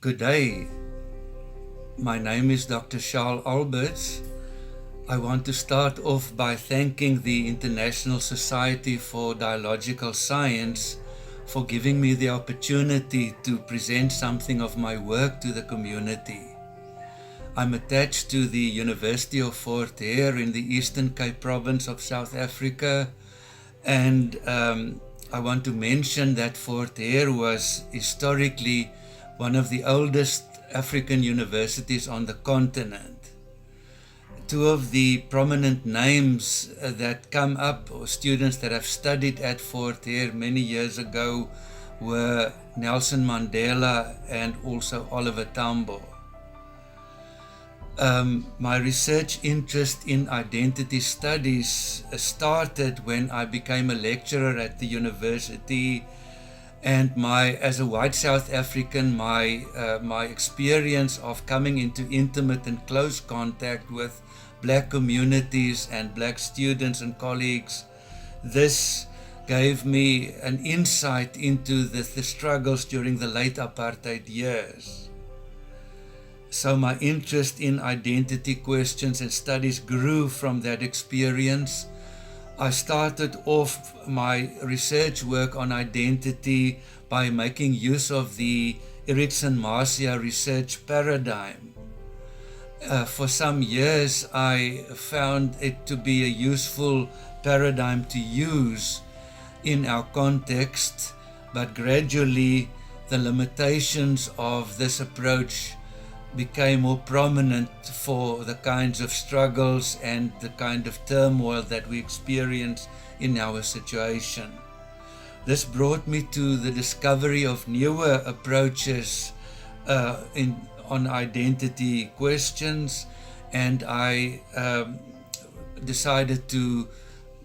Good day. My name is Dr. Charl Alberts. I want to start off by thanking the International Society for Dialogical Science for giving me the opportunity to present something of my work to the community. I'm attached to the University of Fort Hare in the Eastern Cape province of South Africa, and I want to mention that Fort Hare was historically one of the oldest African universities on the continent. Two of the prominent names that come up, or students that have studied at Fort Hare many years ago, were Nelson Mandela and also Oliver Tambo. My research interest in identity studies started when I became a lecturer at the university, and as a white South African, my experience of coming into intimate and close contact with black communities and black students and colleagues, this gave me an insight into the struggles during the late apartheid years. So my interest in identity questions and studies grew from that experience. I started off my research work on identity by making use of the Erikson-Marcia research paradigm. For some years, I found it to be a useful paradigm to use in our context, but gradually the limitations of this approach became more prominent for the kinds of struggles and the kind of turmoil that we experience in our situation. This brought me to the discovery of newer approaches on identity questions, and I decided to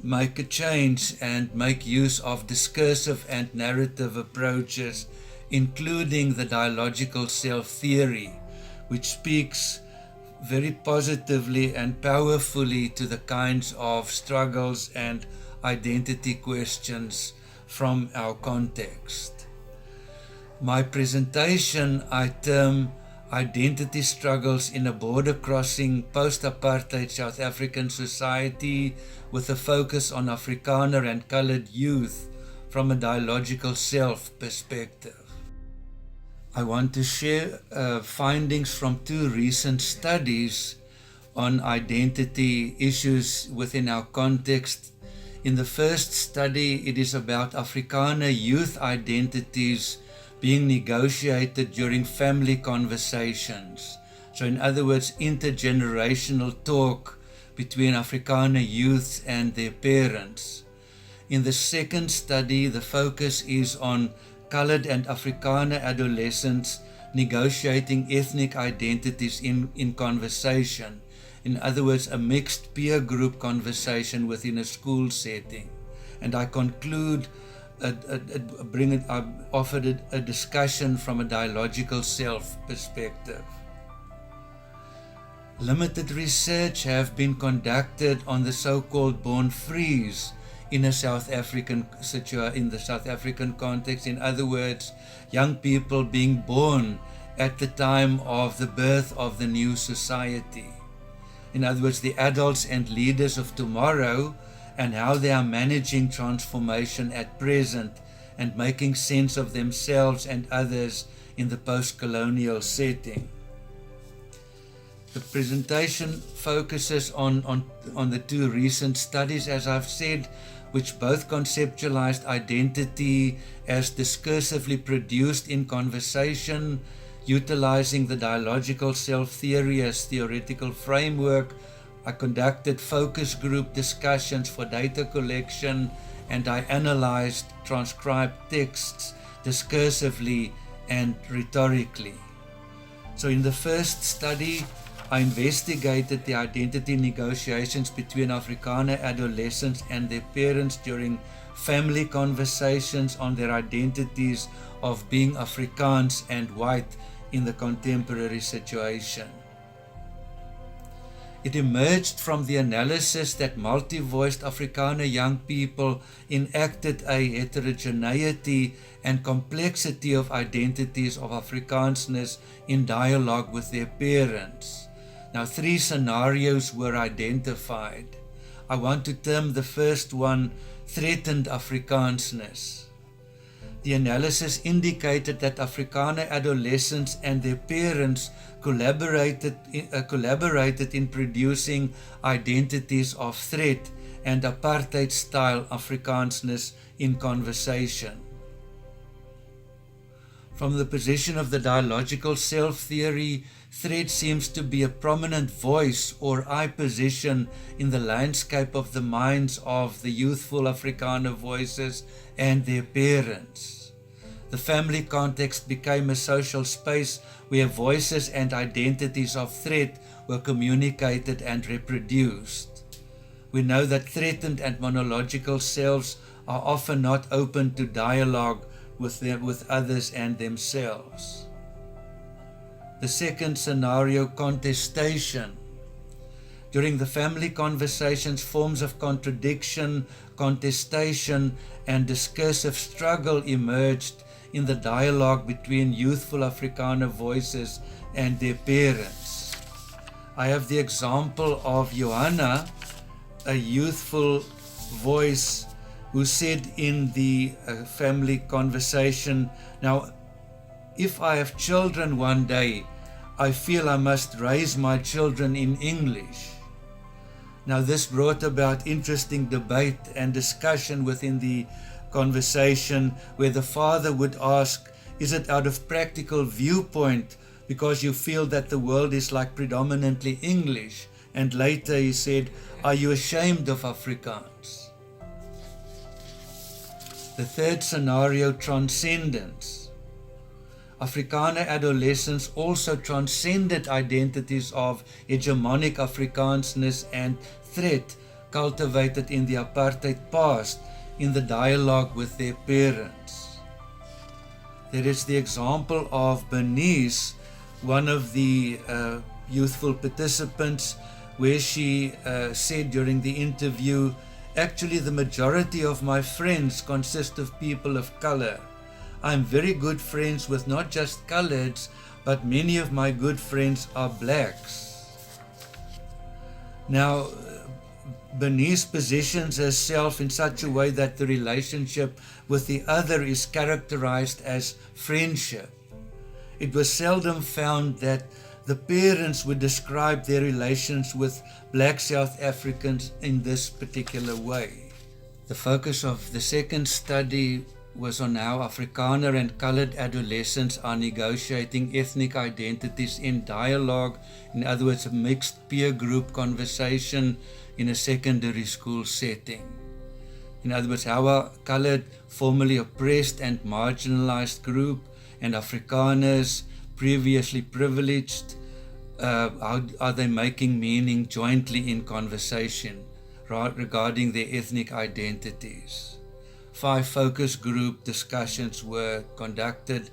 make a change and make use of discursive and narrative approaches, including the dialogical self theory, which speaks very positively and powerfully to the kinds of struggles and identity questions from our context. My presentation I term Identity Struggles in a Border-Crossing Post-Apartheid South African Society, with a focus on Afrikaner and Coloured youth from a dialogical self perspective. I want to share findings from two recent studies on identity issues within our context. In the first study, it is about Afrikaner youth identities being negotiated during family conversations. So in other words, intergenerational talk between Afrikaner youths and their parents. In the second study, the focus is on Coloured and Afrikaner adolescents negotiating ethnic identities in conversation. In other words, a mixed peer group conversation within a school setting. And I conclude, I offered a discussion from a dialogical self perspective. Limited research have been conducted on the so-called born freeze in the South African context. In other words, young people being born at the time of the birth of the new society. In other words, the adults and leaders of tomorrow, and how they are managing transformation at present and making sense of themselves and others in the post-colonial setting. The presentation focuses on the two recent studies, as I've said, which both conceptualized identity as discursively produced in conversation, utilizing the dialogical self theory as theoretical framework. I conducted focus group discussions for data collection, and I analyzed transcribed texts discursively and rhetorically. So in the first study, I investigated the identity negotiations between Afrikaner adolescents and their parents during family conversations on their identities of being Afrikaans and white in the contemporary situation. It emerged from the analysis that multi-voiced Afrikaner young people enacted a heterogeneity and complexity of identities of Afrikaners in dialogue with their parents. Now, 3 scenarios were identified. I want to term the first one threatened Afrikaners. The analysis indicated that Afrikaner adolescents and their parents collaborated in producing identities of threat and apartheid-style Afrikaners in conversation. From the position of the dialogical self theory, threat seems to be a prominent voice or I position in the landscape of the minds of the youthful Afrikaner voices and their parents. The family context became a social space where voices and identities of threat were communicated and reproduced. We know that threatened and monological selves are often not open to dialogue with others and themselves. The second scenario, contestation. During the family conversations, forms of contradiction, contestation, and discursive struggle emerged in the dialogue between youthful Afrikaner voices and their parents. I have the example of Johanna, a youthful voice who said in the family conversation, "Now, if I have children one day, I feel I must raise my children in English." Now, this brought about interesting debate and discussion within the conversation, where the father would ask, "Is it out of practical viewpoint because you feel that the world is like predominantly English?" And later he said, "Are you ashamed of Afrikaans?" The third scenario, transcendence. Afrikaner adolescents also transcended identities of hegemonic Afrikanerness and threat cultivated in the apartheid past in the dialogue with their parents. There is the example of Bernice, one of the youthful participants, where she said during the interview, "Actually, the majority of my friends consist of people of color. I'm very good friends with not just Coloureds, but many of my good friends are blacks." Now, Bernice positions herself in such a way that the relationship with the other is characterized as friendship. It was seldom found that the parents would describe their relations with black South Africans in this particular way. The focus of the second study was on how Afrikaner and Coloured adolescents are negotiating ethnic identities in dialogue, in other words, a mixed peer group conversation in a secondary school setting. In other words, how are Coloured, formerly oppressed and marginalized group, and Afrikaners, previously privileged, how are they making meaning jointly in conversation regarding their ethnic identities? 5 focus group discussions were conducted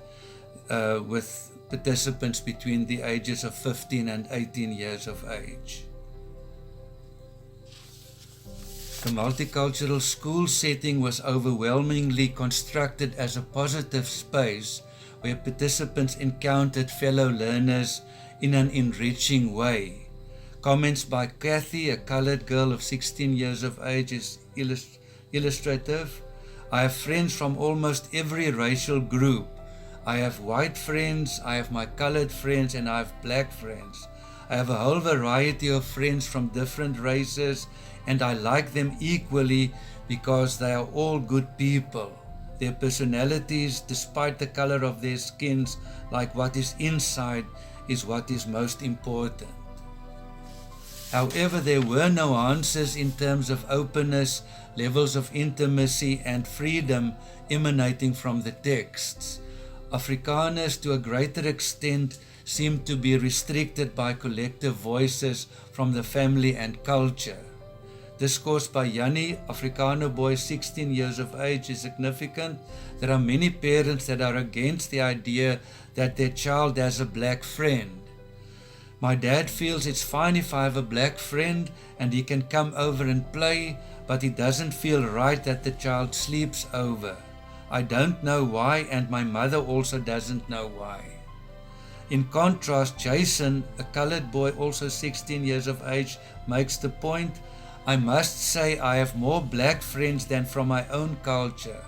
with participants between the ages of 15 and 18 years of age. The multicultural school setting was overwhelmingly constructed as a positive space where participants encountered fellow learners in an enriching way. Comments by Kathy, a coloured girl of 16 years of age, is illustrative. "I have friends from almost every racial group. I have white friends, I have my coloured friends, and I have black friends. I have a whole variety of friends from different races, and I like them equally because they are all good people. Their personalities, despite the color of their skins, like what is inside, is what is most important." However, there were nuances in terms of openness, levels of intimacy and freedom emanating from the texts. Afrikaners, to a greater extent, seemed to be restricted by collective voices from the family and culture. Discourse by Jannie, Afrikaner boy 16 years of age, is significant. There are many parents that are against the idea that their child has a black friend. My dad feels it's fine if I have a black friend and he can come over and play, but it doesn't feel right that the child sleeps over. I don't know why, and my mother also doesn't know why. In contrast, Jason, a colored boy, also 16 years of age, makes the point, I must say I have more black friends than from my own culture.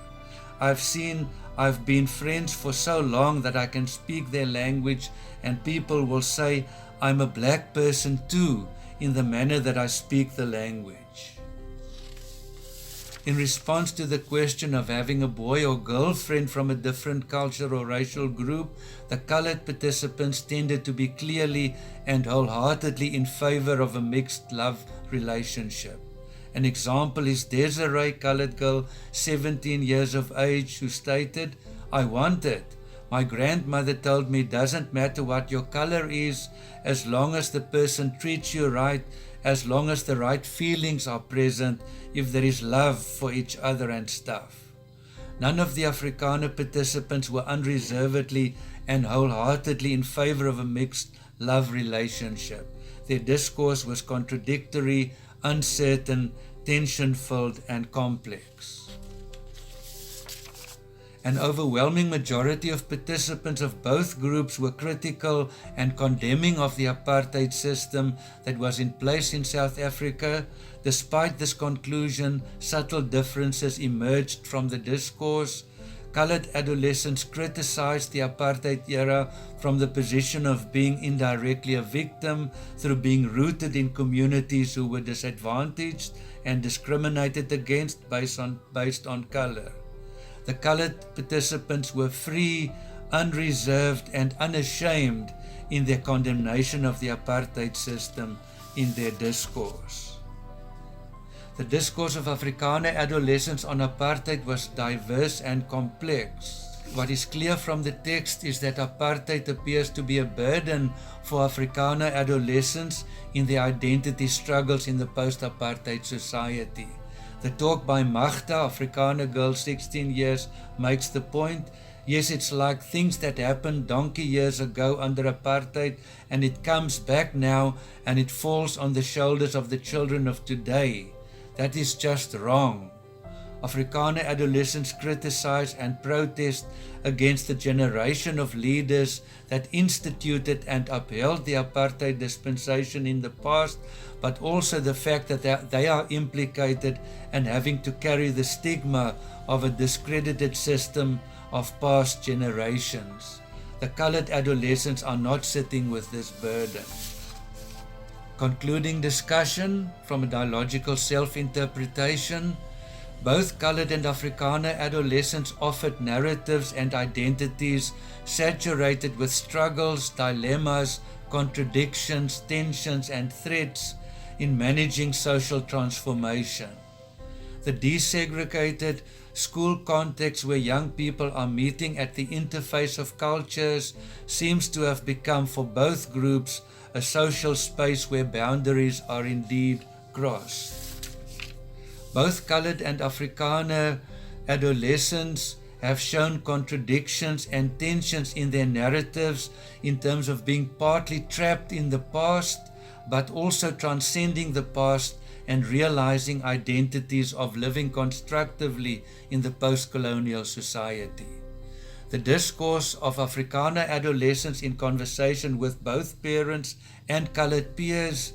I've been friends for so long that I can speak their language, and people will say I'm a black person too, in the manner that I speak the language. In response to the question of having a boy or girlfriend from a different culture or racial group, the colored participants tended to be clearly and wholeheartedly in favor of a mixed love relationship. An example is Desiree, colored girl, 17 years of age, who stated, I want it. My grandmother told me it doesn't matter what your color is, as long as the person treats you right, as long as the right feelings are present, if there is love for each other and stuff. None of the Afrikaner participants were unreservedly and wholeheartedly in favor of a mixed love relationship. Their discourse was contradictory, uncertain, tension-filled, and complex. An overwhelming majority of participants of both groups were critical and condemning of the apartheid system that was in place in South Africa. Despite this conclusion, subtle differences emerged from the discourse. Colored adolescents criticized the apartheid era from the position of being indirectly a victim through being rooted in communities who were disadvantaged and discriminated against based on color. The colored participants were free, unreserved, and unashamed in their condemnation of the apartheid system in their discourse. The discourse of Afrikaner adolescents on apartheid was diverse and complex. What is clear from the text is that apartheid appears to be a burden for Afrikaner adolescents in their identity struggles in the post-apartheid society. The talk by Magda, Afrikaner girl, 16 years, makes the point, yes, it's like things that happened donkey years ago under apartheid, and it comes back now and it falls on the shoulders of the children of today. That is just wrong. Afrikaner adolescents criticize and protest against the generation of leaders that instituted and upheld the apartheid dispensation in the past, but also the fact that they are implicated and having to carry the stigma of a discredited system of past generations. The colored adolescents are not sitting with this burden. Concluding discussion from a dialogical self-interpretation, both colored and Afrikaner adolescents offered narratives and identities saturated with struggles, dilemmas, contradictions, tensions, and threats in managing social transformation. The desegregated school context where young people are meeting at the interface of cultures seems to have become for both groups a social space where boundaries are indeed crossed. Both colored and Afrikaner adolescents have shown contradictions and tensions in their narratives in terms of being partly trapped in the past, but also transcending the past and realizing identities of living constructively in the post-colonial society. The discourse of Afrikaner adolescents in conversation with both parents and colored peers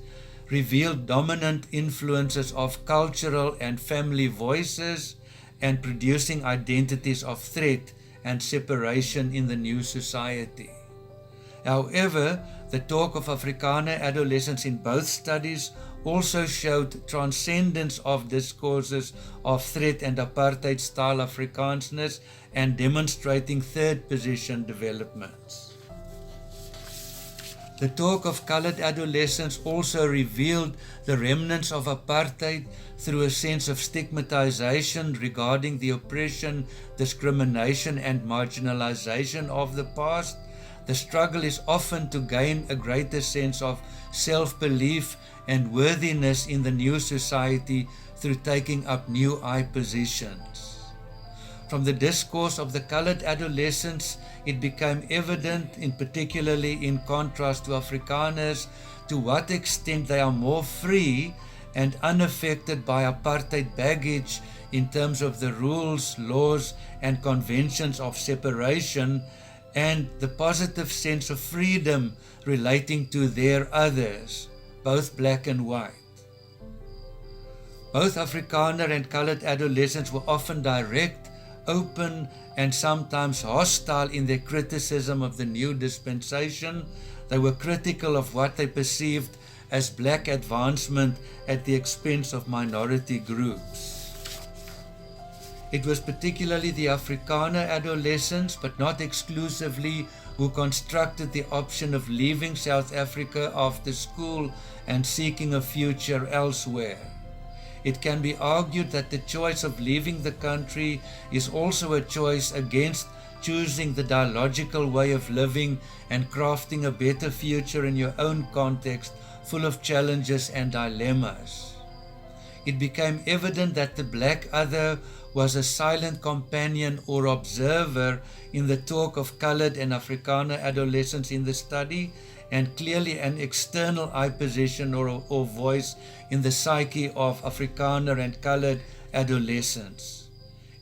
revealed dominant influences of cultural and family voices and producing identities of threat and separation in the new society. However, the talk of Afrikaner adolescents in both studies also showed transcendence of discourses of threat and apartheid-style Afrikaansness and demonstrating third position developments. The talk of colored adolescents also revealed the remnants of apartheid through a sense of stigmatization regarding the oppression, discrimination, and marginalization of the past. The struggle is often to gain a greater sense of self-belief and worthiness in the new society through taking up new I positions. From the discourse of the colored adolescents, it became evident, particularly in contrast to Afrikaners, to what extent they are more free and unaffected by apartheid baggage in terms of the rules, laws, and conventions of separation, and the positive sense of freedom relating to their others, both black and white. Both Afrikaner and colored adolescents were often direct, open, and sometimes hostile in their criticism of the new dispensation. They were critical of what they perceived as black advancement at the expense of minority groups. It was particularly the Afrikaner adolescents, but not exclusively, who constructed the option of leaving South Africa after school and seeking a future elsewhere. It can be argued that the choice of leaving the country is also a choice against choosing the dialogical way of living and crafting a better future in your own context, full of challenges and dilemmas. It became evident that the black other was a silent companion or observer in the talk of colored and Afrikaner adolescents in the study, and clearly an external I position or voice in the psyche of Afrikaner and colored adolescents.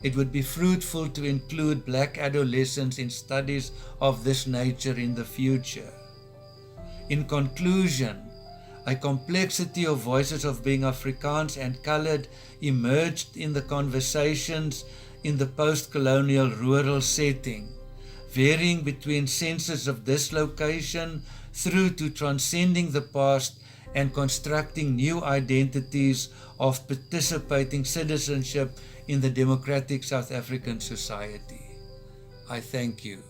It would be fruitful to include black adolescents in studies of this nature in the future. In conclusion, a complexity of voices of being Afrikaans and colored emerged in the conversations in the post-colonial rural setting, varying between senses of dislocation through to transcending the past and constructing new identities of participating citizenship in the democratic South African society. I thank you.